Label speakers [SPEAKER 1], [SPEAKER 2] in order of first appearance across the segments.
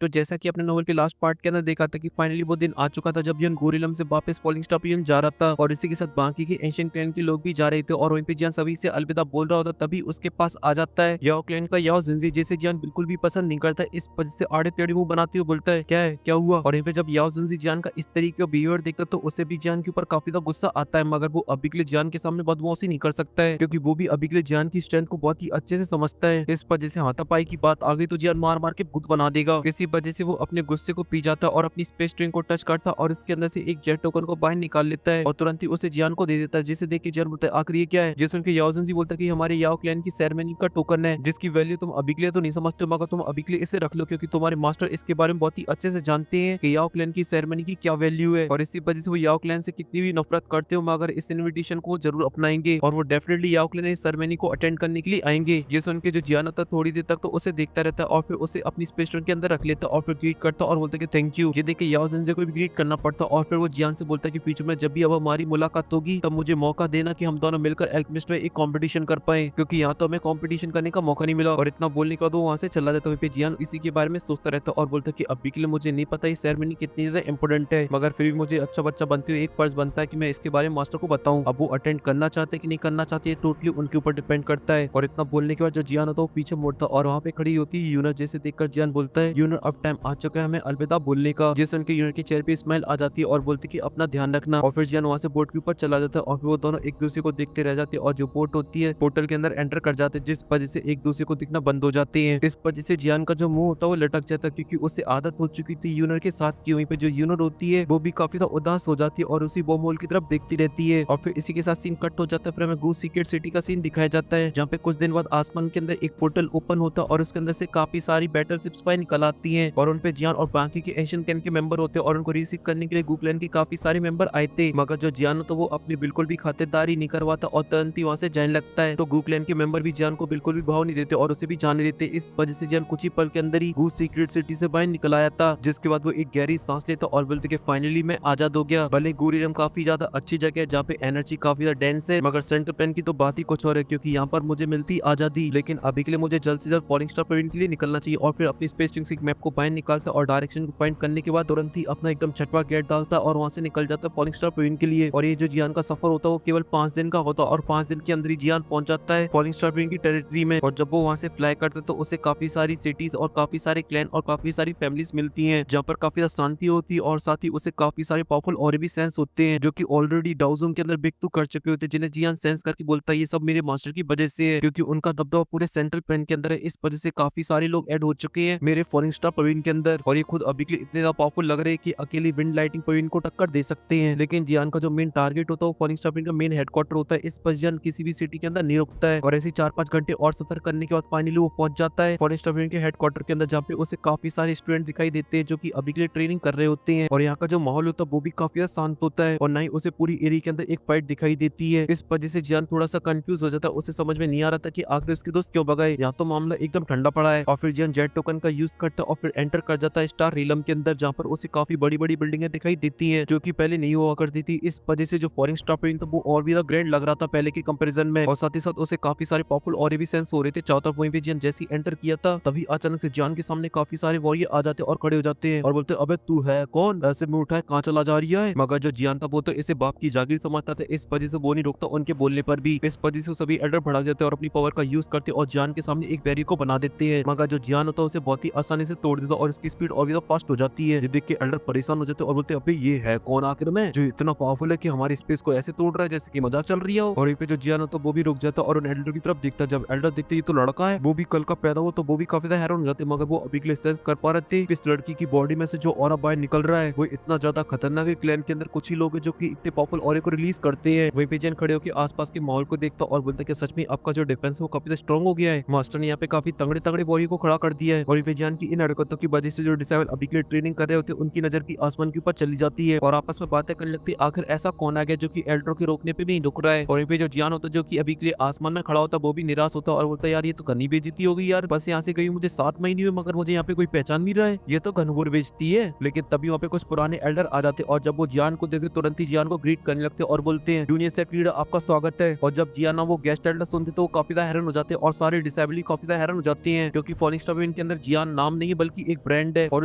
[SPEAKER 1] तो जैसा कि आपने नोवेल के लास्ट पार्ट के अंदर देखा था कि फाइनली वो दिन आ चुका था जब यन गोरिलम से वापस फॉलिंग स्टार पे जा रहा था और इसी के साथ बाकी के एंशिएंट क्लैन के लोग भी जा रहे थे और वहीं पे जियान सभी से अलविदा बोल रहा होता तभी उसके पास आ जाता है याओ क्लैन का याओ जिंजी, जिसे जियान बिल्कुल भी पसंद नहीं करता। इस वजह से आड़े टेढ़े मुंह बनाते हुए बोलता है क्या है, क्या हुआ। और यहीं पे जब याओ जिंजी जियान का इस तरीके का बिहेवियर देखता तो उसे भी जियान के ऊपर काफी ज्यादा गुस्सा आता है, मगर वो अभी के लिए जियान के सामने बदमाशी नहीं कर सकता है क्योंकि वो भी अभी के लिए जियान की स्ट्रेंथ को बहुत ही अच्छे से समझता है। इस वजह से हाथापाई की बात आ गई तो जियान मार मार के भूत बना देगा। इसी वजह से वो अपने गुस्से को पी जाता और अपनी स्पेस ट्रेन को टच करता और इसके अंदर से एक जेट टोकन को बाहर निकाल लेता है और तुरंत ही उसे जियान को दे देता है, जिसे देख के जियान बोलता है आखिर ये क्या है। जिस उनके याओ जिंजी बोलता है कि हमारे याओ क्लैन की सेरेमनी का टोकन है जिसकी वैल्यू तुम अभी के लिए तो नहीं समझते हो, मगर तुम अभी के लिए इसे रख लो क्योंकि तुम्हारे मास्टर इसके बारे में बहुत ही अच्छे से जानते हैं कि याओ क्लैन की सेरेमनी की क्या वैल्यू है। और इसी वजह से वो याओ क्लैन से कितनी भी नफरत करते हो मगर इस इन्विटेशन को जरूर अपनाएंगे और वो डेफिनेटली याओ क्लैन इस सेरेमनी को अटेंड करने के लिए आएंगे। ये सुन के जो जियान होता है थोड़ी देर तक तो उसे देखता रहता है और फिर उसे अपनी स्पेस स्टेशन के अंदर रख लेता और फिर ग्रीट करता और बोलता कि थैंक यू। ये देख के याओ जिंजी को भी ग्रीट करना पड़ता और फिर वो जियान से बोलता कि फ्यूचर में जब भी अब हमारी मुलाकात होगी तब मुझे मौका देना कि हम दोनों मिलकर एल्केमिस्ट में एक कंपटीशन कर पाए क्योंकि यहाँ तो हमें कंपटीशन करने का मौका नहीं मिला। और इतना बोलने के बाद वो वहाँ से चला जाता है। जियान इसी के बारे में सोचता रहता और बोलता कि अभी के लिए मुझे नहीं पता ये सेरेमनी कितनी ज्यादा इंपॉर्टेंट है, मगर फिर भी मुझे अच्छा बच्चा बनते हुए एक फर्ज बनता है कि मैं इसके बारे में मास्टर को बताऊं। अब वो अटेंड करना चाहते कि नहीं करना चाहते टोटली उनके ऊपर डिपेंड करता है। और इतना बोलने के बाद जो जियान होता है वो पीछे मुड़ता और वहाँ पे खड़ी होती है यूनर, जैसे देखकर जियान बोलता है यूनर अब टाइम आ चुका है हमें अलविदा बोलने का। जैसे उनके यूनर के चेहरे पे स्माइल आ जाती है और बोलती कि अपना ध्यान रखना। और फिर जियान वहाँ से बोट के ऊपर चला जाता है और फिर वो दोनों एक दूसरे को देखते रह जाते हैं और जो बोट होती है पोर्टल के अंदर एंटर कर जाते हैं जिस वजह से एक दूसरे को दिखना बंद हो जाते हैं। इस वजह से जियान का जो मुंह होता है वो लटक जाता है क्योंकि उससे आदत हो चुकी थी यूनर के साथ की। वहीं पे जो यूनर होती है वो भी काफी ज्यादा उदास हो जाती है और उसी बॉमहोल की तरफ देखती रहती है। और फिर इसी के साथ सीन कट हो जाता है। फिर हमें गूस सीक्रेट सिटी का सीन दिखाया जाता है जहाँ पे कुछ दिन बाद आसमान के अंदर एक पोर्टल ओपन होता है और उसके अंदर से काफी सारी बैटल शिप्स बाहर निकल आती हैं और उनपे जियान और बाकी के एशियन क्लैन के मेंबर होते हैं और उनको रिसीव करने के लिए गू क्लैन के काफी सारे मेंबर आए थे, मगर जो जियान तो वो अपनी बिल्कुल भी खातिरदारी नहीं करवाता और तुरंत ही वहाँ से जाने लगता है। तो गू क्लैन के मेंबर भी जियान को बिल्कुल भी भाव नहीं देते और उसे भी जाने देते। इस वजह से जियान कुछ ही पल के अंदर ही गूस सीक्रेट सिटी से बाहर निकल आया था, जिसके बाद वो एक गहरी सांस लेता और बोलते कि फाइनली मैं आजाद हो गया। भले गोरिलम काफी ज्यादा अच्छी जगह है जहाँ पे एनर्जी काफी ज्यादा डेंस है, मगर सेंटर प्लेन की तो बात ही कुछ और है क्योंकि यहाँ पर मुझे मिलती आजादी। लेकिन अभी के लिए मुझे जल्द से जल्द फॉलिंग स्टार पॉइंट के लिए निकलना चाहिए। और फिर अपनी स्पेस स्टेशन मैप को बाहर निकालता और डायरेक्शन को पॉइंट करने के बाद तुरंत ही अपना एकदम छठवा गेट डालता और वहाँ से निकल जाता फॉलिंग स्टार पॉइंट के लिए। और ये जो जियान का सफर होता है वो केवल 5 दिन का होता है और 5 दिन के अंदर ही जियान पहुंच जाता है फॉलिंग स्टार पॉइंट की टेरिटरी में। और जब वो वहाँ से फ्लाई करता है तो उसे काफी सारी सिटीज और काफी सारे क्लैन और काफी सारी फैमिलीज मिलती हैं जहाँ पर काफी ज्यादा शांति होती है और साथ ही उसे काफी सारे पावरफुल और भी सेंस होते हैं जो कि ऑलरेडी डाउजूम के अंदर बिकतू कर चुके होते हैं, जिन्हें जियान सेंस करके बोलता है ये सब मेरे मास्टर की वजह से है क्योंकि उनका दबदबा पूरे सेंट्रल प्लेन के अंदर है। इस वजह से काफी सारे लोग ऐड हो चुके हैं मेरे फॉलिंग स्टार पॉइंट के अंदर और ये खुद अभी के लिए इतने ज्यादा पावरफुल लग रहे हैं कि अकेली विंड लाइटिंग पॉइंट को टक्कर दे सकते हैं। लेकिन जियान का जो मेन टारगेट होता है वो फॉलिंग स्टार पॉइंट का मेन हेडक्वार्टर होता है। इस पर जियान किसी भी सिटी के अंदर नहीं रुकता है और ऐसे 4-5 घंटे और सफर करने के बाद फाइनली वो पहुंच जाता है फॉलिंग स्टार पॉइंट के हेडक्वार्टर के अंदर जहाँ पे उसे काफी सारे स्टूडेंट दिखाई देते हैं जो कि अभी के लिए ट्रेनिंग कर रहे होते हैं। और यहाँ का जो माहौल होता है वो भी काफी ज्यादा शांत होता है और ना ही उसे पूरी एरिया के अंदर एक फाइट दिखाई देती है। इस वजह से जियान थोड़ा सा कंफ्यूज हो जाता है, उसे समझ में नहीं आ रहा था कि आखिर उसके दोस्त क्यों भगाए। यहाँ तो मामला एकदम ठंडा पड़ा है और फिर जियान जेट टोकन का यूज करता है और फिर एंटर कर जाता है स्टार रिलम के अंदर जहाँ पर उसे काफी बड़ी बड़ी बिल्डिंगें दिखाई देती है जो की पहले नहीं हुआ करती थी। इस वजह से जो फॉरेन स्टार पॉइंट था वो और भी ग्रैंड लग रहा था पहले के कंपेरिजन में और साथ ही साथ उसे काफी सारे पावरफुल और भी सेंस हो रहे थे चारों तरफ। वहीं पे जियान जैसे एंटर किया था तभी अचानक से जियान के सामने काफी सारे वॉरियर आ जाते और खड़े हो जाते हैं और बोलते अबे तू है कौन, ऐसे में उठाए कहाँ चला जा रही है। मगर जो जियान था वो तो इसे बाप की जागीर समझता था, इस वजह से वो नहीं रोकता उनके बोलने पर भी। इस वजह से सभी एल्डर बढ़ा देते और अपनी पावर का यूज करते और जियान के सामने एक बैरियर को बना देते हैं। मगर जो जियान होता है उसे बहुत ही आसानी से तोड़ देता और इसकी स्पीड और भी फास्ट हो जाती है। ये देख के एल्डर परेशान हो जाते और बोलते अबे ये है कौन आखिर में जो इतना पावरफुल है कि हमारी स्पेस को ऐसे तोड़ रहा है जैसे कि मजाक चल रही है। और पे जो जियान होता है वो भी रुक जाता और उन एल्डर की तरफ देखता। जब एल्डर देखते ये तो लड़का है, वो भी कल का पैदा हो, तो वो भी काफी ज्यादा हैरान हो जाते। मगर वो अभी के लिए सेंस कर पा रहे थे इस लड़की की बॉडी में से जो ऑरा बाहर निकल रहा है वो इतना ज्यादा खतरनाक है। क्लैन के अंदर कुछ ही लोग हैं जो कि इतने पावरफुल ऑरे को रिलीज करते हैं। वहीं पे जियान खड़े होकर आसपास के माहौल को देखता और बोलता कि सच में आपका जो डिफेंस है वो काफी स्ट्रॉन्ग हो गया है। मास्टर ने यहाँ पे काफी तगड़े तगड़े बॉडी को खड़ा कर दिया है। और पे जियान की इन हरकतों की वजह से जो डिसेबल अभी के लिए ट्रेनिंग कर रहे होते हैं उनकी नजर भी आसमान के ऊपर चली जाती है और आपस में बातें करने लगती है आखिर ऐसा कौन आ गया जो कि एल्डर के रोकने पे भी नहीं रुक रहा है। और पे जो जियान होता है जो कि अभी के लिए आसमान में खड़ा होता है वो भी निराश होता और बोलता यार ये तो घनी बेइज्जती हो गई यार, बस यहाँ से गई मुझे 7 महीने हुए मगर मुझे यहाँ पे कोई पहचान नहीं रहा है, ये तो घनघोर बेइज्जती है। लेकिन तभी वहाँ पे कुछ पुराने एल्डर आ जाते और जब वो जियान को देखते तुरंत ही जियान को ग्रीट करने लगते और बोलते हैं जूनियर सेट लीडर आपका स्वागत है। और जब जियान वो गेस्ट एल्डर सुनते तो वो काफी ज्यादा हैरान हो जाते और सारे डिसेबली काफी ज्यादा हैरान हो जाते हैं क्योंकि फॉलिंग स्टार के अंदर जियान नाम नहीं बल्कि की एक ब्रांड है और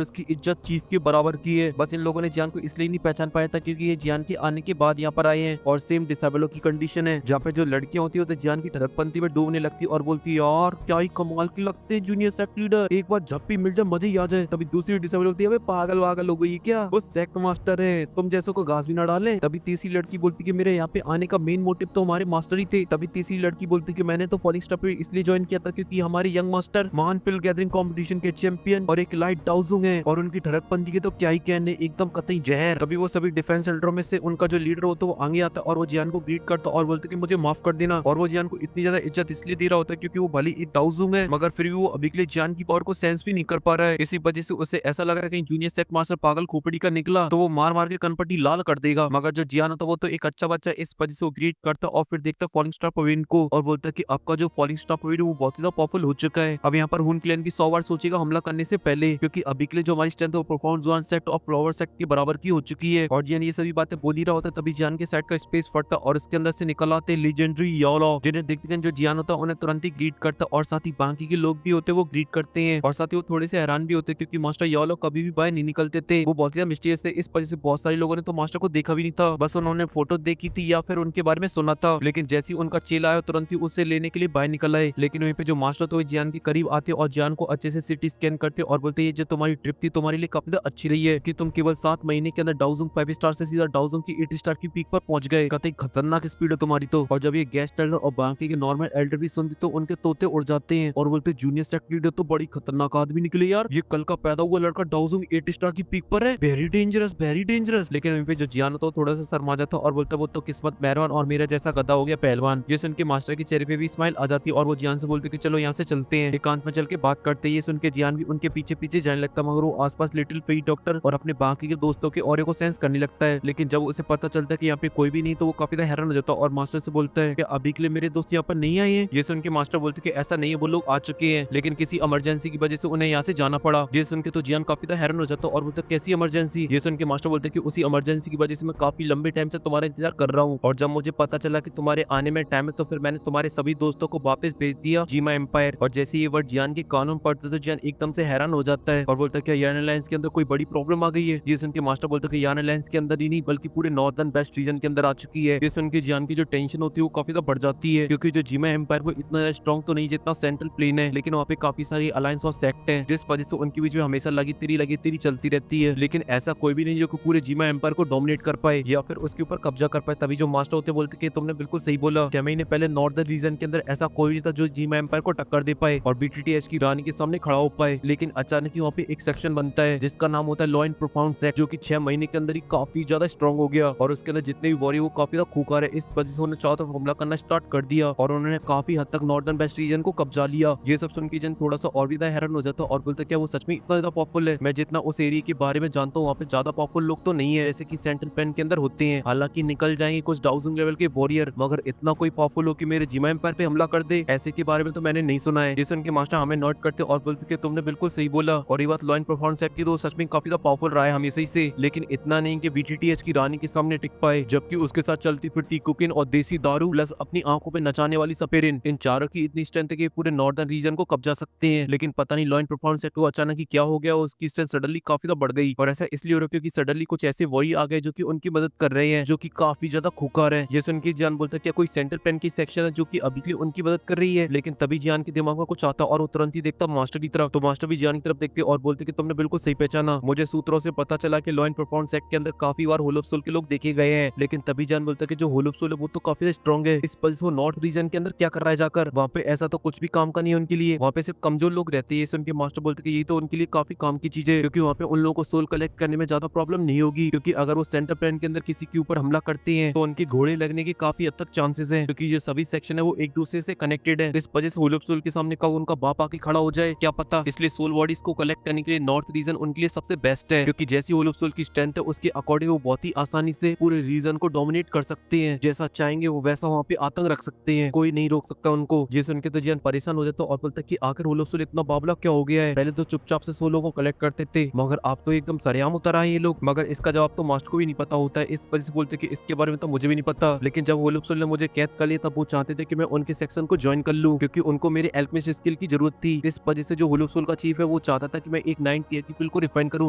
[SPEAKER 1] उसकी इज्जत चीफ के बराबर की है। बस इन लोगों ने जियान को इसलिए नहीं पहचान पाया था क्योंकि ये जियान के आने के बाद यहाँ पर आए हैं और सेम डिसेबलों की कंडीशन है जहाँ पे जो लड़कियां होती है तो जियान की टरकपंती में डूबने लगती है और बोलती है यार क्या ही कमाल के लगते हैं जूनियर सेक्ट लीडर, एक बार जब भी मिल जाए मजे ही आ जाए। तभी दूसरी डिसेबल होती है पागल वागल हो गई क्या, वो सेक्ट मास्टर है, तुम जैसों को घास भी ना डाले। तभी तीसरी लड़की बोलती कि मेरे यहाँ पे आने का मेन मोटिव तो हमारे मास्टर ही थे। तभी तीसरी लड़की बोलती कि मैंने तो फॉलिंग स्टार इसलिए ज्वाइन किया था क्योंकि हमारे यंग मास्टर महान पिल गैदरिंग कंपटीशन के चैंपियन और एक लाइट डाउजुंग है और उनकी ठड़कपंथी के तो क्या ही कहने, एकदम कतई जहर। तभी वो सभी डिफेंस एल्डरों में से उनका जो लीडर होता है वो आगे आता और वो जियान को ग्रीट करता और बोलते कि मुझे माफ कर देना। और वो जियान को इतनी ज्यादा इज्जत इसलिए दे रहा होता है क्योंकि वो भले एक डाउजुंग है मगर फिर भी वो अभी के लिए जियान की पावर को सेंस भी नहीं कर पा रहा है। इसी वजह से उसे ऐसा लग रहा है कि जूनियर सेक्ट मास्टर पागल खोपड़ी का निकला तो वो मार मार के कनपट्टी लाल कर देगा। मगर जो जियान होता वो तो एक अच्छा बच्चा, इस वजह से वो ग्रीट करता और फिर देखता फॉलिंग स्टार पवेलियन को और बोलता कि आपका जो फॉलिंग स्टार पवेलियन वो बहुत ही ज्यादा पावरफुल हो चुका है। अब यहाँ पर हुन क्लैन भी 100 बार सोचेगा हमला करने से पहले क्योंकि अभी के लिए जो हमारी स्ट्रेंथ है वो प्रोफाउंड जोन सेक्ट और फ्लावर सेक्ट के बराबर की हो चुकी है। और जियान ये सभी बातें बोल ही रहा होता है तभी जियान के सेट का स्पेस फटता और इसके अंदर से निकल आते लेजेंडरी योलो, जिन्हें देखते जो जियान होता है उन्हें तुरंत ही ग्रीट करता और साथ ही बाकी के लोग भी होते वो ग्रीट करते हैं। और साथ ही वो थोड़े से हैरान भी होते क्योंकि मास्टर योलो कभी भी बाहर नहीं निकलते थे, वो बहुत ही मिस्टीरियस थे। इस वजह से बहुत सारे लोगों ने तो मास्टर को देखा भी नहीं था, बस उन्होंने फोटो देखी थी या फिर उनके बारे में सुना था। लेकिन जैसे ही उनका चेला आया तुरंत ही उसे लेने के लिए बाहर निकल आए। लेकिन वहीं पे जो मास्टर तो जियान के करीब आते और जियान को अच्छे से सिटी स्कैन करते और बोलते ये जो तुम्हारी ट्रिप थी तुम्हारे लिए काफी अच्छी रही है कि तुम केवल 7 महीने के अंदर डाउजुंग 5 स्टार से सीधा डाउजुंग की 8 स्टार की पीक पर पहुंच गए। कतई खतरनाक स्पीड है तुम्हारी तो। और जब ये गेस्ट एल्डर और बाकी के नॉर्मल एल्डर भी सुनते तो उनके तोते उड़ जाते हैं और बोलते जूनियर सेक्ट लीडर तो बड़ी खतरनाक आदमी निकले यार, ये कल का पैदा हुआ लड़का डाउजुंग 8 स्टार की पीक पर है, वेरी डेंजरस वेरी डेंजरस। लेकिन वहीं पे जो जियान होता है थोड़ा सा शर्मा जाता और बोलता वो तो किस्मत मेहरबान और मेरा जैसा गधा हो गया पहलवान। ये सुन के मास्टर के चेहरे पे भी स्माइल आ जाती है और वो जियान से बोलते कि चलो यहाँ से चलते हैं, एकांत में चल के बात करते। ये सुन के जियान भी उनके पीछे पीछे जाने लगता मगर वो आसपास लिटिल फेई डॉक्टर और अपने बाकी के दोस्तों के ऑरे को सेंस करने लगता है। लेकिन जब उसे पता चलता है कि यहाँ पे कोई भी नहीं तो वो काफी ज्यादा हैरान हो जाता और मास्टर से बोलता है कि अभी के लिए मेरे दोस्त यहाँ पर नहीं आए हैं। ये सुन के मास्टर बोलते कि ऐसा नहीं है, वो लोग आ चुके हैं लेकिन किसी इमरजेंसी की वजह से उन्हें यहाँ से जाना पड़ा। ये सुन के तो जियान काफी ज्यादा हैरान हो जाता और बोलता कैसी इमरजेंसी। ये सुन के मास्टर बोलते कि उसी इमरजेंसी की वजह से मैं काफी लंबे टाइम से तुम्हारा इंतजार कर रहा हूँ और जब मुझे पता चला कि तुम्हारे आने में टाइम है तो फिर मैंने तुम्हारे सभी दोस्तों को वापस भेज दिया जीमा एम्पायर। और जैसे ये वर्ड जियान के कानून पढ़ते तो जियान एकदम से हैरान हो जाता है और बोलता है क्या यान अलायंस के अंदर कोई बड़ी प्रॉब्लम आ गई है। ये सुन के मास्टर बोलता है कि यान अलायंस के अंदर ही नहीं बल्कि पूरे नॉर्दर्न वेस्ट रीजन के अंदर आ चुकी है। ये सुन के जियान की जो टेंशन होती है वो काफी ज्यादा बढ़ जाती है क्योंकि जो जीमा एम्पायर वो इतना स्ट्रॉन्ग तो नहीं जितना सेंट्रल प्लेन है, लेकिन वहाँ पे काफी सारी अलायंस और सेक्ट है जिस वजह से उनके बीच में हमेशा लगी तेरी चलती रहती है। लेकिन ऐसा कोई भी नहीं जो पूरे जीमा एम्पायर को डोमिनेट कर पाए या फिर उसके ऊपर कब्जा कर पाए। तभी जो मास्टर होते बोलते कि तुमने बिल्कुल सही बोला, 6 महीने पहले नॉर्दर्न रीजन के अंदर ऐसा कोई नहीं था जो जीमा एम्पायर को टक्कर दे पाए और बीटीटीएच की रानी के सामने खड़ा हो पाए। लेकिन अचानक ही वहाँ पे एक सेक्शन बनता है जिसका नाम होता है लॉ एंड प्रोफाउंड सेक्ट, जो कि 6 महीने के अंदर ही काफी ज्यादा स्ट्रॉन्ग हो गया और उसके अंदर जितने भी वॉरियर वो काफी ज्यादा खूंखार है। इस वजह से उन्होंने चारों तरफ हमला करना स्टार्ट कर दिया और उन्होंने काफी हद तक नॉर्दर्न वेस्ट रीजन को कब्जा लिया। ये सब सुन के जन थोड़ा सा और भी हैरान हो जाता और बोलता क्या वो सच में इतना ज्यादा पावरफुल है। मैं जितना उस एरिया के बारे में जानता हूँ वहाँ पे ज्यादा पावरफुल लोग तो नहीं है जैसे कि सेंट्रल पेन के अंदर होते हैं, हालांकि निकल जाएंगे कुछ डाउजिंग लेवल के वॉरियर, मगर इतना कोई पावरफुल हो कि मेरे जीमा एम्पायर पे हमला कर दे ऐसे के बारे में तो मैंने नहीं सुना है। जिस उनके मास्टर हमें नोट करते और बोलते कि तुमने बिल्कुल सही बोला और ये बात लॉ एंड प्रोफाउंड सेक्ट की तो सच में काफी ज्यादा पावरफुल रहा है हमेशा ही से, लेकिन इतना नहीं कि बीटीटीएच की रानी के सामने टिक पाए जबकि उसके साथ चलती फिरती कुकिन और देसी दारू प्लस अपनी आंखों पे नचाने वाली सपेरिन, इन चारों की इतनी स्ट्रेंथ है कि पूरे नॉर्दर्न रीजन को कब्जा सकते हैं। लेकिन पता नहीं लॉ एंड प्रोफाउंड सेक्ट को अचानक ही क्या हो गया, उसकी स्ट्रेंथ सडनली काफी ज्यादा बढ़ गई और ऐसा इसलिए हो रहा है क्योंकि सडनली कुछ ऐसे वही आ गए जो कि उनकी मदद कर रहे हैं जो कि काफी ज्यादा खुकार है। ये सुन के जियान बोलता है क्या कोई सेंट्रल प्लान की सेक्शन है जो कि अभी के लिए उनकी मदद कर रही है। लेकिन तभी जियान के दिमाग में कुछ आता और वो तुरंत ही देखता मास्टर की तरफ, तो मास्टर भी जियान की तरफ देखते और बोलते कि तुमने बिल्कुल सही पहचाना, मुझे सूत्रों से पता चला कि लॉ एंड प्रोफाउंड सेक्ट के अंदर काफी बार होल ऑफ सोल के लोग देखे गए हैं। लेकिन तभी जियान बोलता है कि जो होल ऑफ सोल है वो तो काफी स्ट्रॉन्ग है, इस वजह से वो नॉर्थ रीजन के अंदर क्या कर रहा है जाकर, वहाँ पे ऐसा तो कुछ भी काम का नहीं है उनके लिए, वहाँ पे सिर्फ कमजोर लोग रहते हैं। सुन के मास्टर बोलते कि यही तो उनके लिए काफी काम की चीज है क्योंकि वहाँ पे उन लोगों को सोल कलेक्ट करने में ज्यादा प्रॉब्लम नहीं होगी, क्योंकि अगर वो सेंटर प्लान के अंदर किसी के ऊपर हमला करते हैं तो उनके घोड़े लगने के काफी हद तक चांसेस हैं क्योंकि ये सभी सेक्शन है वो एक दूसरे से कनेक्टेड है। इस वजह से होल ऑफ सोल के सामने कब उनका बाप आके खड़ा हो जाए क्या पता, इसलिए सोल बॉडीज को कलेक्ट करने के लिए नॉर्थ रीजन उनके लिए सबसे बेस्ट है क्योंकि जैसी होल ऑफ सोल की स्ट्रेंथ है उसके अकॉर्डिंग वो बहुत ही आसानी से पूरे रीजन को डोमिनेट कर सकते हैं, जैसा चाहेंगे वो वैसा वहाँ पे आतंक रख सकते हैं, कोई नहीं रोक सकता उनको। ये सुन के तो जियान परेशान हो जाता और बोलता कि आखिर होल ऑफ सोल इतना बाबला क्या हो गया है, पहले तो चुपचाप से सोलों को कलेक्ट करते थे मगर आप तो एकदम सरेआम उतर आए ये लोग, मगर इसका जवाब तो मास्टर को भी नहीं पता होता है। इस वजह से बोलते कि इसके बारे में तो मुझे भी नहीं पता, लेकिन जब होल ऑफ सोल ने मुझे कैद कर लिया तब वो चाहते थे कि मैं उनके सेक्शन को ज्वाइन कर लूं क्योंकि उनको मेरे एल्केमिस्ट स्किल की जरूरत थी। इस वजह से जो होल ऑफ सोल का चीफ है वो चाहता था कि मैं एक 9 टियर की पिल को रिफाइन करूं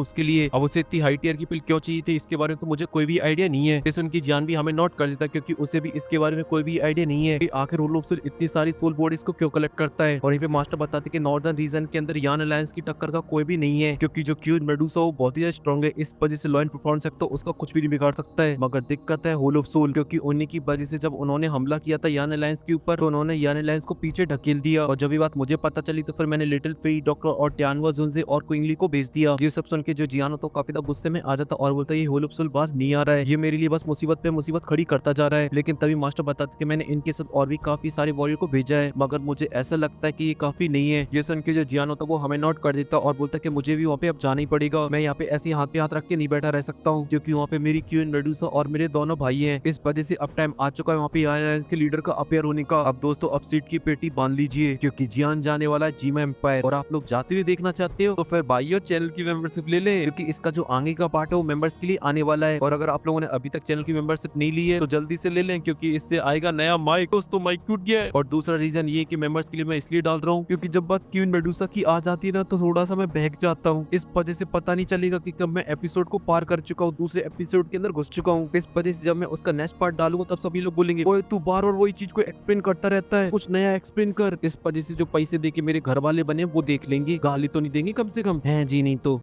[SPEAKER 1] उसके लिए। अब उसे इतनी हाई टियर की पिल क्यों चाहिए थी इसके बारे में तो मुझे कोई भी आइडिया नहीं है। जैसे उनकी जान भी हमें नोट कर देता क्योंकि उसे भी इसके बारे में कोई भी आइडिया नहीं है कि आखिर होलो सोल इतनी सारी सोल बॉडीज को क्यों कलेक्ट करता है। और यहीं पे मास्टर बताते कि नॉर्दर्न रीजन के अंदर यान अलायंस की टक्कर का कोई भी नहीं है क्योंकि जो क्यून मेडुसा वो बहुत ही स्ट्रॉन्ग है, इस वजह से लॉयन परफॉर्म सकता है, उसका कुछ भी नहीं बिगाड़ सकता है। मगर दिक्कत है होल ऑफ सोल क्योंकि उन्हीं की वजह से जब उन्होंने हमला किया था यान अलायंस के ऊपर तो उन्होंने यान अलायंस को पीछे ढकेल दिया। और जब ये बात मुझे पता चली तो फिर मैंने लिटिल फेई, डॉक्टर और टियानवा जुनजे और क्विंगली को भेज दिया। ये सब सुन के जो जियानो तो काफी ज्यादा गुस्से में आ जाता और बोलता है ये होल ऑफ सोल बाज नहीं आ रहा है, ये मेरे लिए बस मुसीबत पे मुसीबत खड़ी करता जा रहा है। लेकिन तभी मास्टर बताते कि मैंने इनके साथ और भी काफी सारे वॉरियर को भेजा है मगर मुझे ऐसा लगता है कि ये काफी नहीं है। ये सुन के जो जियानो था वो हमें नोट कर देता और बोलता कि मुझे भी वहाँ पे अब जाना ही पड़ेगा, मैं यहाँ पे ऐसे हाथ पे हाथ रख के नहीं बैठा रह सकता हूँ क्योंकि वहाँ पे मेरी क्वीन मेडुसा और मेरे दोनों भाई हैं। इस वजह से अब टाइम आ चुका है वहाँ पे यान अलायंस के लीडर का अपेयर होने का। अब दोस्तों अब सीट की पेटी बांध लीजिए क्योंकि जियान जाने वाला है जीमा एम्पायर और आप लोग जाते हुए देखना चाहते हो तो फिर भाइयों चैनल की मेंबरशिप ले ले क्योंकि इसका जो आगे का पार्ट है वो मेंबर्स के लिए आने वाला है। और अगर आप लोगों ने अभी तक चैनल की मेंबरशिप नहीं ली है तो जल्दी से ले लें क्योंकि इससे आएगा नया माइक। दोस्तों माइक टूट गया है। और दूसरा रीजन ये कि मेंबर्स के लिए मैं इसलिए डाल रहा हूँ क्योंकि जब बात क्वीन मेडुसा की आ जाती है ना तो थोड़ा सा मैं बहक जाता हूँ। इस वजह से पता नहीं चलेगा कि कब मैं एपिसोड को पार कर चुका हूँ, दूसरे एपिसोड के अंदर घुस चुका हूँ। इस वजह से जब मैं उसका नेक्स्ट पार्ट डालूंगा तब सभी लोग बोलेंगे ओए तू बार और वही चीज को एक्सप्लेन करता रहता है, कुछ नया एक्सप्लेन कर। इस वजह से जो पैसे दे के मेरे घर वाले बने वो देख लेंगे, गाली तो नहीं देंगे कम से कम, है जी नहीं तो।